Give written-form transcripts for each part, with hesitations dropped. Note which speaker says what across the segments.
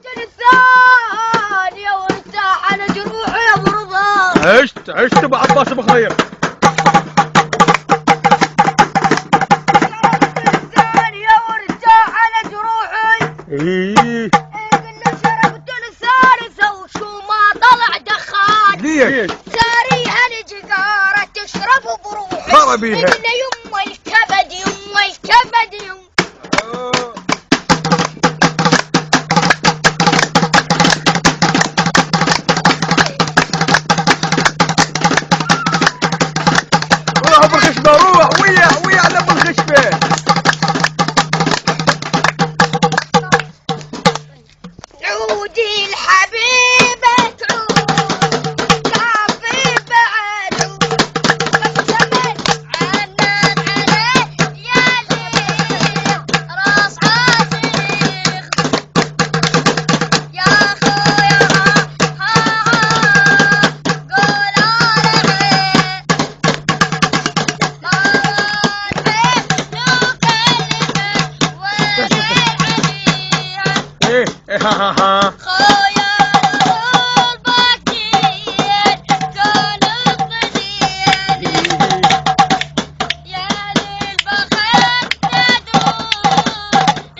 Speaker 1: ثانية وارتاح على جروحي يا ابو رضا.
Speaker 2: عشت ابو عباس بخير.
Speaker 1: ثانية وارتاح على جروحي.
Speaker 2: ايه
Speaker 1: قلنا شربت الثالثة وشو ما طلع دخان.
Speaker 2: ليش؟
Speaker 1: ساريها الجقارة تشرب بروحي.
Speaker 2: خرب بيها.
Speaker 1: قلنا يما الكبد يما الكبد يما.
Speaker 2: روح بالخشبة روح ويا على بالخشبة.
Speaker 1: عودي الحبيبة تعود كافي بعد عود والزمن عناد عليه يا ليل راس عاشق يا خويا قول عليه ما وادي لو كلمة والعين عليها
Speaker 2: ايه ها
Speaker 1: خويا الغول باكين كانوا قدير يا للبخت ندور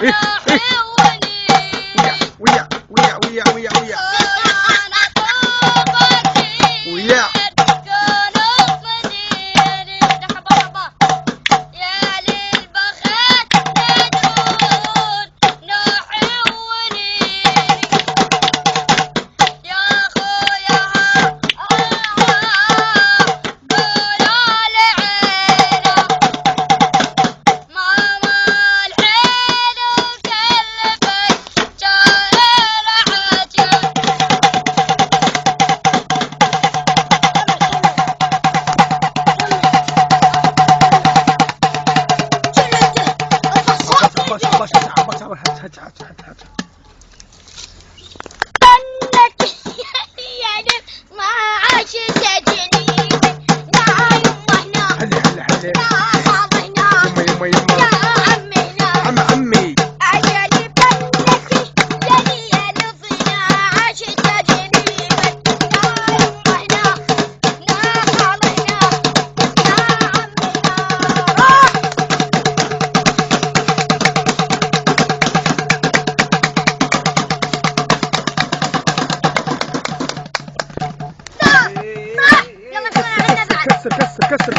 Speaker 1: ناحي وليد
Speaker 2: ويا
Speaker 1: انا فوق باكين
Speaker 2: ويا.
Speaker 1: كانوا قدير دحبابا يا للبخت ندور ناحي وليد يا خويا قول على عينه ماما الحين وكلفت جاهل عجب ظنك يعني ما عاش تجنيبي يا يمه هنا يا خال هنا يا عمي هنا عجلي بنك يعني يا لفنا عاش تجنيبي يا يمه هنا يا خال هنا يا عمي هنا يلا كمان عندنا بعد
Speaker 2: كسر